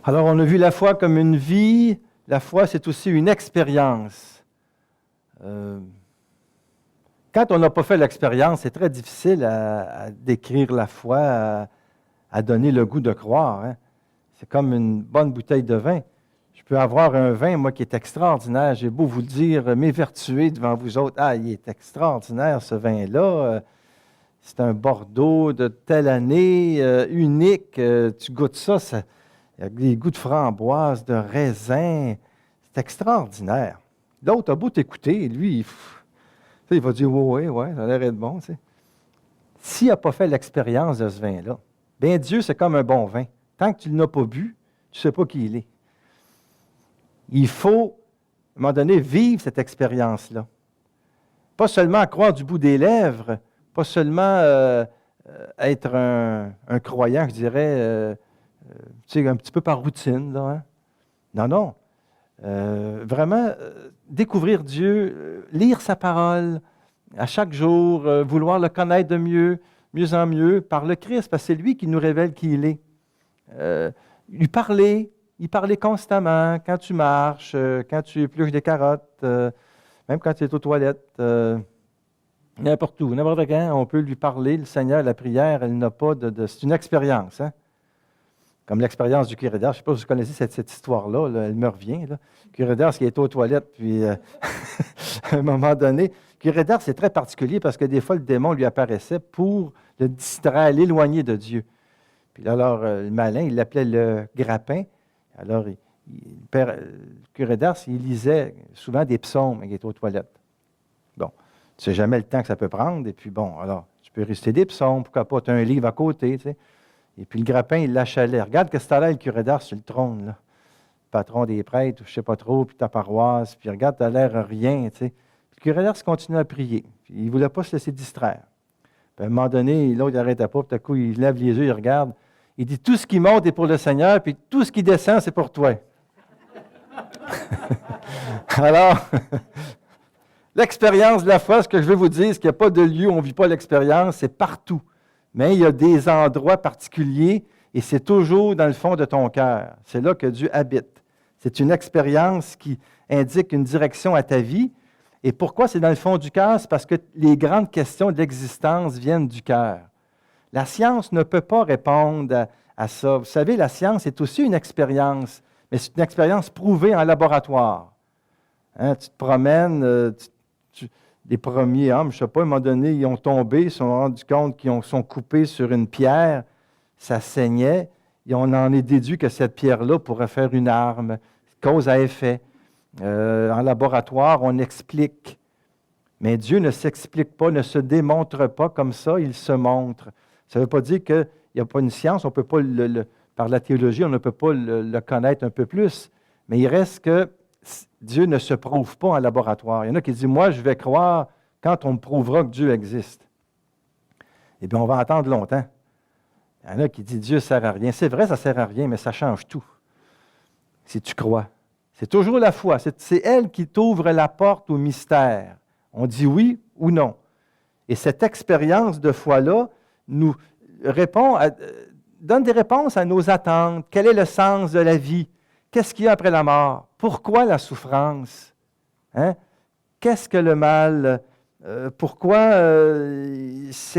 Alors, on a vu la foi comme une vie. La foi, c'est aussi une expérience. Quand on n'a pas fait l'expérience, c'est très difficile à décrire la foi, à donner le goût de croire. Hein. C'est comme une bonne bouteille de vin. Je peux avoir un vin, moi, qui est extraordinaire. J'ai beau vous le dire, m'évertuer devant vous autres. Ah, il est extraordinaire, ce vin-là. C'est un Bordeaux de telle année, unique. Tu goûtes ça, il y a des goûts de framboise, de raisin. C'est extraordinaire. L'autre a beau t'écouter, lui, il va dire, oui, ça a l'air d'être bon. Tu sais. S'il n'a pas fait l'expérience de ce vin-là, bien Dieu, c'est comme un bon vin. Tant que tu ne l'as pas bu, tu ne sais pas qui il est. Il faut, à un moment donné, vivre cette expérience-là. Pas seulement croire du bout des lèvres, pas seulement être un croyant, je dirais, un petit peu par routine. Là, hein? Non. Vraiment, découvrir Dieu, lire sa parole à chaque jour, vouloir le connaître de mieux en mieux, par le Christ, parce que c'est lui qui nous révèle qui il est. Lui parler, constamment, quand tu marches, quand tu épluches des carottes, même quand tu es aux toilettes, n'importe où, n'importe quand, on peut lui parler. Le Seigneur, la prière, elle n'a pas c'est une expérience, hein? Comme l'expérience du curé d'Ars. Je ne sais pas si vous connaissez cette histoire-là, là, elle me revient. Là. Le curé d'Ars qui était aux toilettes, puis à un moment donné, le curé d'Ars, c'est très particulier parce que des fois, le démon lui apparaissait pour le distraire, l'éloigner de Dieu. Puis là, alors, le malin, il l'appelait le grappin. Alors, le curé d'Ars, il lisait souvent des psaumes quand il était aux toilettes. Bon, tu ne sais jamais le temps que ça peut prendre. Et puis bon, alors, tu peux réciter des psaumes, pourquoi pas, tu as un livre à côté, tu sais. Et puis le grappin, il l'achalait. Regarde que c'est à l'air le curé d'Ars sur le trône, là. Le patron des prêtres, je ne sais pas trop, puis ta paroisse, puis regarde, tu as l'air rien, tu sais. Puis le curé d'Ars continue à prier. Puis il ne voulait pas se laisser distraire. Puis à un moment donné, l'autre n'arrêtait pas, puis tout à coup, il lève les yeux, il regarde. Il dit, tout ce qui monte est pour le Seigneur, puis tout ce qui descend, c'est pour toi. Alors, l'expérience de la foi, ce que je veux vous dire, c'est qu'il n'y a pas de lieu où on ne vit pas l'expérience, c'est partout. Mais il y a des endroits particuliers et c'est toujours dans le fond de ton cœur. C'est là que Dieu habite. C'est une expérience qui indique une direction à ta vie. Et pourquoi c'est dans le fond du cœur? C'est parce que les grandes questions de l'existence viennent du cœur. La science ne peut pas répondre à ça. Vous savez, la science est aussi une expérience, mais c'est une expérience prouvée en laboratoire. Hein, tu te promènes, les premiers hommes, je ne sais pas, à un moment donné, ils ont tombé, ils se sont rendus compte qu'ils sont coupés sur une pierre, ça saignait, et on en est déduit que cette pierre-là pourrait faire une arme, cause à effet. En laboratoire, on explique. Mais Dieu ne s'explique pas, ne se démontre pas comme ça, il se montre. Ça ne veut pas dire qu'il n'y a pas une science, on peut pas par la théologie, on ne peut pas le connaître un peu plus. Mais il reste que Dieu ne se prouve pas en laboratoire. Il y en a qui disent, moi, je vais croire quand on me prouvera que Dieu existe. Eh bien, on va attendre longtemps. Il y en a qui disent, Dieu ne sert à rien. C'est vrai, ça ne sert à rien, mais ça change tout. Si tu crois. C'est toujours la foi. C'est elle qui t'ouvre la porte au mystère. On dit oui ou non. Et cette expérience de foi-là nous donne des réponses à nos attentes. Quel est le sens de la vie? Qu'est-ce qu'il y a après la mort? Pourquoi la souffrance? Hein? Qu'est-ce que le mal? Pourquoi?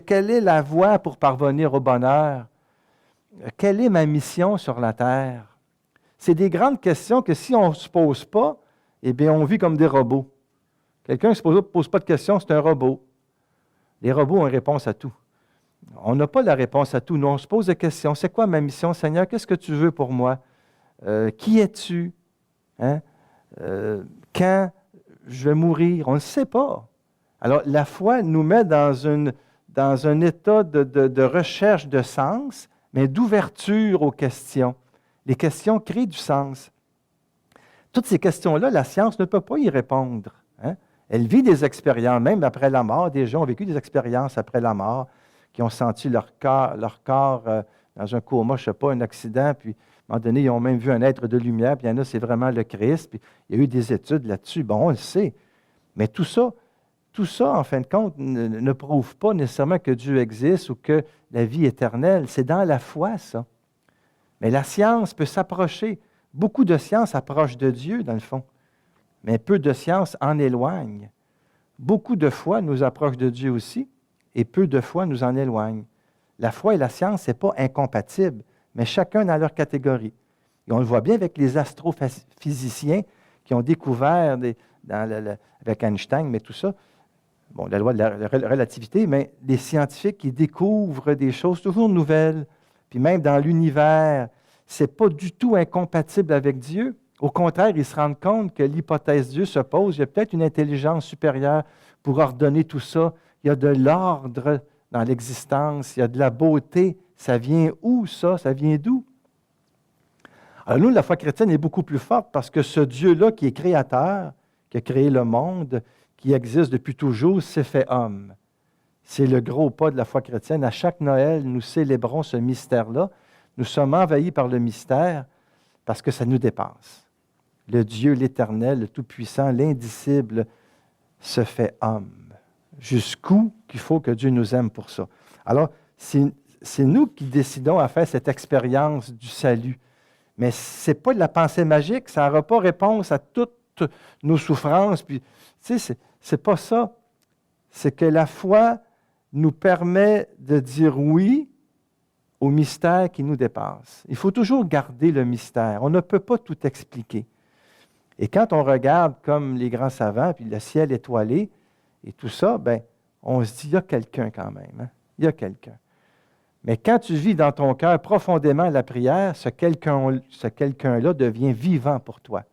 Quelle est la voie pour parvenir au bonheur? Quelle est ma mission sur la terre? C'est des grandes questions que si on ne se pose pas, eh bien, on vit comme des robots. Quelqu'un qui ne se pose pas de questions, c'est un robot. Les robots ont une réponse à tout. On n'a pas la réponse à tout. Nous, on se pose des questions. C'est quoi ma mission, Seigneur? Qu'est-ce que tu veux pour moi? Qui es-tu? Hein? Quand je vais mourir? On ne sait pas. Alors, la foi nous met dans un état de recherche de sens, mais d'ouverture aux questions. Les questions créent du sens. Toutes ces questions-là, la science ne peut pas y répondre. Hein? Elle vit des expériences, même après la mort. Des gens ont vécu des expériences après la mort, qui ont senti leur corps dans un coma, je ne sais pas, un accident, puis à un moment donné, ils ont même vu un être de lumière, puis il y en a, c'est vraiment le Christ, puis il y a eu des études là-dessus. Bon, on le sait. Mais tout ça, en fin de compte, ne prouve pas nécessairement que Dieu existe ou que la vie éternelle. C'est dans la foi, ça. Mais la science peut s'approcher. Beaucoup de science approche de Dieu, dans le fond. Mais peu de science en éloigne. Beaucoup de foi nous approche de Dieu aussi, et peu de foi nous en éloigne. La foi et la science, ce n'est pas incompatible, mais chacun dans leur catégorie. Et on le voit bien avec les astrophysiciens qui ont découvert, avec Einstein, mais tout ça, bon, la loi de la relativité, mais les scientifiques qui découvrent des choses toujours nouvelles, puis même dans l'univers, ce n'est pas du tout incompatible avec Dieu. Au contraire, ils se rendent compte que l'hypothèse Dieu se pose, il y a peut-être une intelligence supérieure pour ordonner tout ça. Il y a de l'ordre dans l'existence, il y a de la beauté. Ça vient où, ça? Ça vient d'où? Alors nous, la foi chrétienne est beaucoup plus forte parce que ce Dieu-là qui est créateur, qui a créé le monde, qui existe depuis toujours, s'est fait homme. C'est le gros pas de la foi chrétienne. À chaque Noël, nous célébrons ce mystère-là. Nous sommes envahis par le mystère parce que ça nous dépasse. Le Dieu, l'Éternel, le Tout-Puissant, l'Indicible se fait homme. Jusqu'où qu'il faut que Dieu nous aime pour ça. Alors, c'est nous qui décidons à faire cette expérience du salut. Mais ce n'est pas de la pensée magique, ça n'aura pas réponse à toutes nos souffrances. Puis, tu sais, c'est pas ça. C'est que la foi nous permet de dire oui au mystère qui nous dépasse. Il faut toujours garder le mystère. On ne peut pas tout expliquer. Et quand on regarde comme les grands savants, puis le ciel étoilé et tout ça, bien, on se dit, il y a quelqu'un quand même. Hein? Il y a quelqu'un. Mais quand tu vis dans ton cœur profondément la prière, ce quelqu'un-là devient vivant pour toi.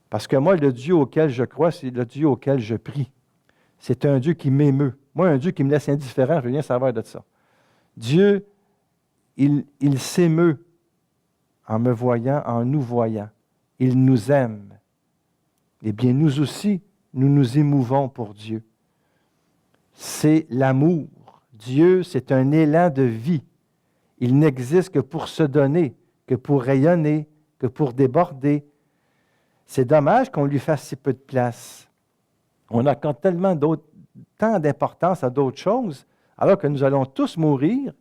Parce que moi, le Dieu auquel je crois, c'est le Dieu auquel je prie. C'est un Dieu qui m'émeut. Moi, un Dieu qui me laisse indifférent, je veux rien savoir de ça. Dieu, il s'émeut en me voyant, en nous voyant. Il nous aime. Eh bien, nous aussi, nous nous émouvons pour Dieu. C'est l'amour. Dieu, c'est un élan de vie. Il n'existe que pour se donner, que pour rayonner, que pour déborder. C'est dommage qu'on lui fasse si peu de place. On accorde tant d'importance à d'autres choses, alors que nous allons tous mourir,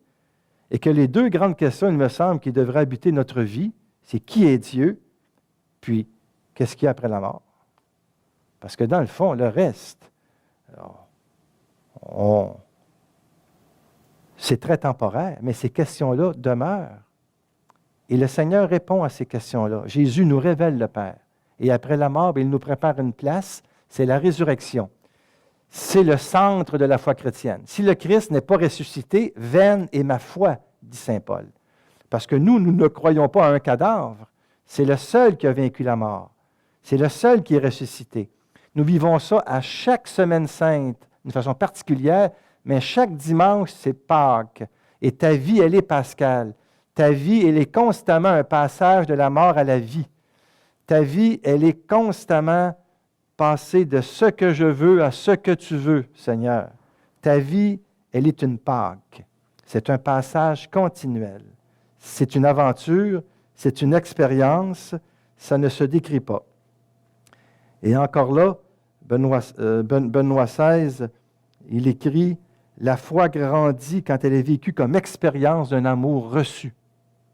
et que les deux grandes questions, il me semble, qui devraient habiter notre vie, c'est qui est Dieu, puis qu'est-ce qu'il y a après la mort? Parce que dans le fond, le reste, c'est très temporaire, mais ces questions-là demeurent. Et le Seigneur répond à ces questions-là. Jésus nous révèle le Père. Et après la mort, il nous prépare une place, c'est la résurrection. C'est le centre de la foi chrétienne. Si le Christ n'est pas ressuscité, vaine est ma foi, dit saint Paul. Parce que nous ne croyons pas à un cadavre. C'est le seul qui a vaincu la mort. C'est le seul qui est ressuscité. Nous vivons ça à chaque semaine sainte, d'une façon particulière, mais chaque dimanche, c'est Pâques. Et ta vie, elle est pascale. Ta vie, elle est constamment un passage de la mort à la vie. Ta vie, elle est constamment passée de ce que je veux à ce que tu veux, Seigneur. Ta vie, elle est une Pâque. C'est un passage continuel. C'est une aventure, c'est une expérience, ça ne se décrit pas. Et encore là, Benoît XVI, il écrit « La foi grandit quand elle est vécue comme expérience d'un amour reçu,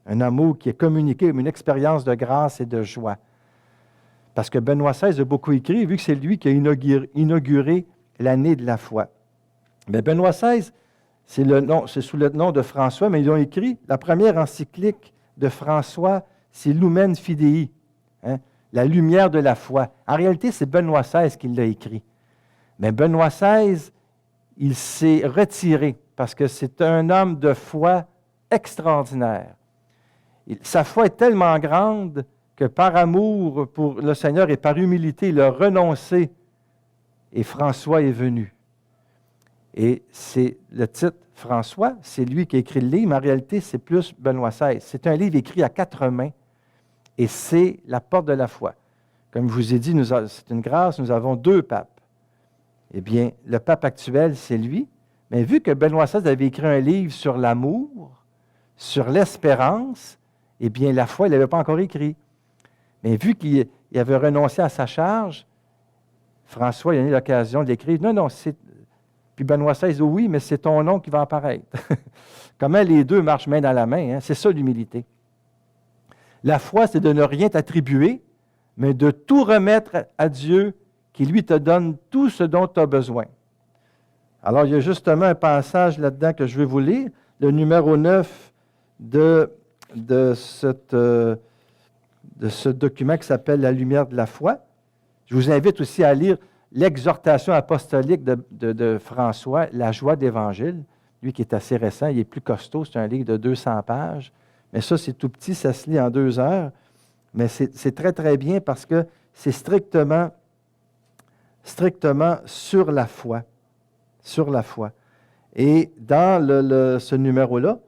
un amour qui est communiqué comme une expérience de grâce et de joie. » Parce que Benoît XVI a beaucoup écrit, vu que c'est lui qui a inauguré l'année de la foi. Mais Benoît XVI, c'est sous le nom de François, mais ils ont écrit, la première encyclique de François, c'est Lumen Fidei, hein, la lumière de la foi. En réalité, c'est Benoît XVI qui l'a écrit. Mais Benoît XVI, il s'est retiré parce que c'est un homme de foi extraordinaire. Sa foi est tellement grande que par amour pour le Seigneur et par humilité, il a renoncé et François est venu. Et c'est le titre François, c'est lui qui a écrit le livre, mais en réalité, c'est plus Benoît XVI. C'est un livre écrit à 4 mains et c'est la porte de la foi. Comme je vous ai dit, c'est une grâce, nous avons 2 papes. Eh bien, le pape actuel, c'est lui, mais vu que Benoît XVI avait écrit un livre sur l'amour, sur l'espérance, eh bien, la foi, il ne l'avait pas encore écrit. Mais vu qu'il avait renoncé à sa charge, François il a eu l'occasion de l'écrire. Non, c'est... Puis Benoît XVI dit, oui, mais c'est ton nom qui va apparaître. Comment les deux marchent main dans la main, hein? C'est ça l'humilité. La foi, c'est de ne rien t'attribuer, mais de tout remettre à Dieu qui, lui, te donne tout ce dont tu as besoin. Alors, il y a justement un passage là-dedans que je vais vous lire, le numéro 9 de ce document qui s'appelle « La lumière de la foi ». Je vous invite aussi à lire l'exhortation apostolique de François, « La joie d'Évangile ». Lui qui est assez récent, il est plus costaud, c'est un livre de 200 pages. Mais ça, c'est tout petit, ça se lit en 2 heures. Mais c'est très, très bien parce que c'est strictement sur la foi. Sur la foi. Et dans ce numéro-là,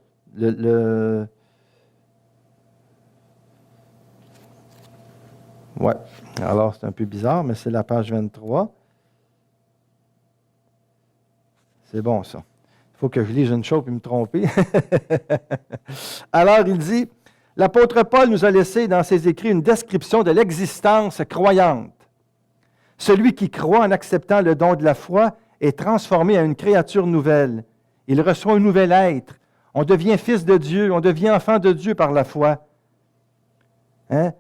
ouais, alors c'est un peu bizarre, mais c'est la page 23. C'est bon, ça. Il faut que je lise une chose et me tromper. Alors, il dit, l'apôtre Paul nous a laissé dans ses écrits une description de l'existence croyante. Celui qui croit en acceptant le don de la foi est transformé en une créature nouvelle. Il reçoit un nouvel être. On devient fils de Dieu, on devient enfant de Dieu par la foi. Hein?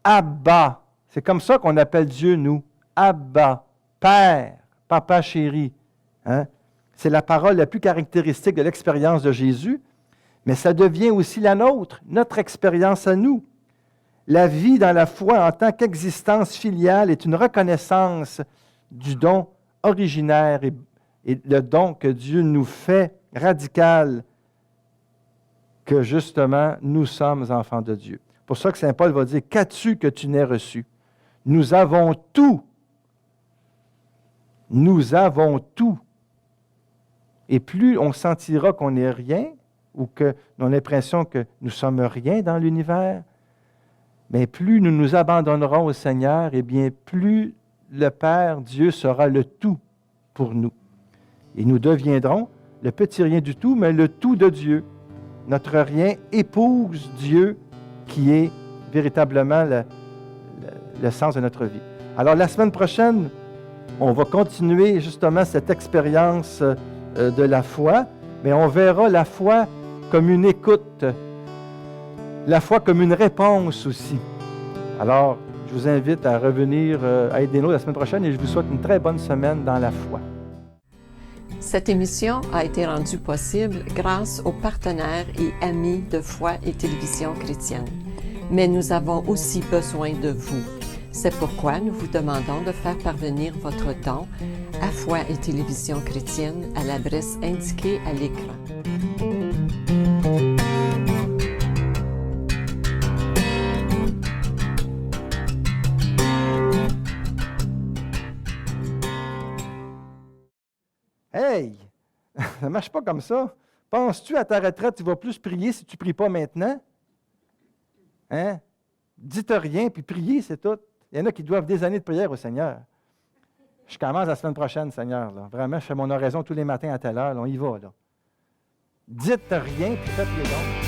Abba, c'est comme ça qu'on appelle Dieu, nous. Abba, Père, Papa chéri. Hein? C'est la parole la plus caractéristique de l'expérience de Jésus, mais ça devient aussi la nôtre, notre expérience à nous. La vie dans la foi en tant qu'existence filiale est une reconnaissance du don originaire et le don que Dieu nous fait radical, que justement nous sommes enfants de Dieu. C'est pour ça que Saint Paul va dire, « Qu'as-tu que tu n'aies reçu? » Nous avons tout. Nous avons tout. Et plus on sentira qu'on n'est rien, ou qu'on a l'impression que nous ne sommes rien dans l'univers, mais plus nous nous abandonnerons au Seigneur, et bien plus le Père, Dieu, sera le tout pour nous. Et nous deviendrons le petit rien du tout, mais le tout de Dieu. Notre rien épouse Dieu, qui est véritablement le sens de notre vie. Alors, la semaine prochaine, on va continuer justement cette expérience de la foi, mais on verra la foi comme une écoute, la foi comme une réponse aussi. Alors, je vous invite à revenir à Aide-nous la semaine prochaine et je vous souhaite une très bonne semaine dans la foi. Cette émission a été rendue possible grâce aux partenaires et amis de Foi et Télévision chrétienne. Mais nous avons aussi besoin de vous. C'est pourquoi nous vous demandons de faire parvenir votre don à Foi et Télévision chrétienne à l'adresse indiquée à l'écran. Hey! Ça ne marche pas comme ça. Penses-tu à ta retraite, tu vas plus prier si tu ne pries pas maintenant? Hein? Dites rien, puis priez, c'est tout. Il y en a qui doivent des années de prière au Seigneur. Je commence la semaine prochaine, Seigneur. Là. Vraiment, je fais mon oraison tous les matins à telle heure. Là, on y va. Là. Dites rien, puis faites les dons.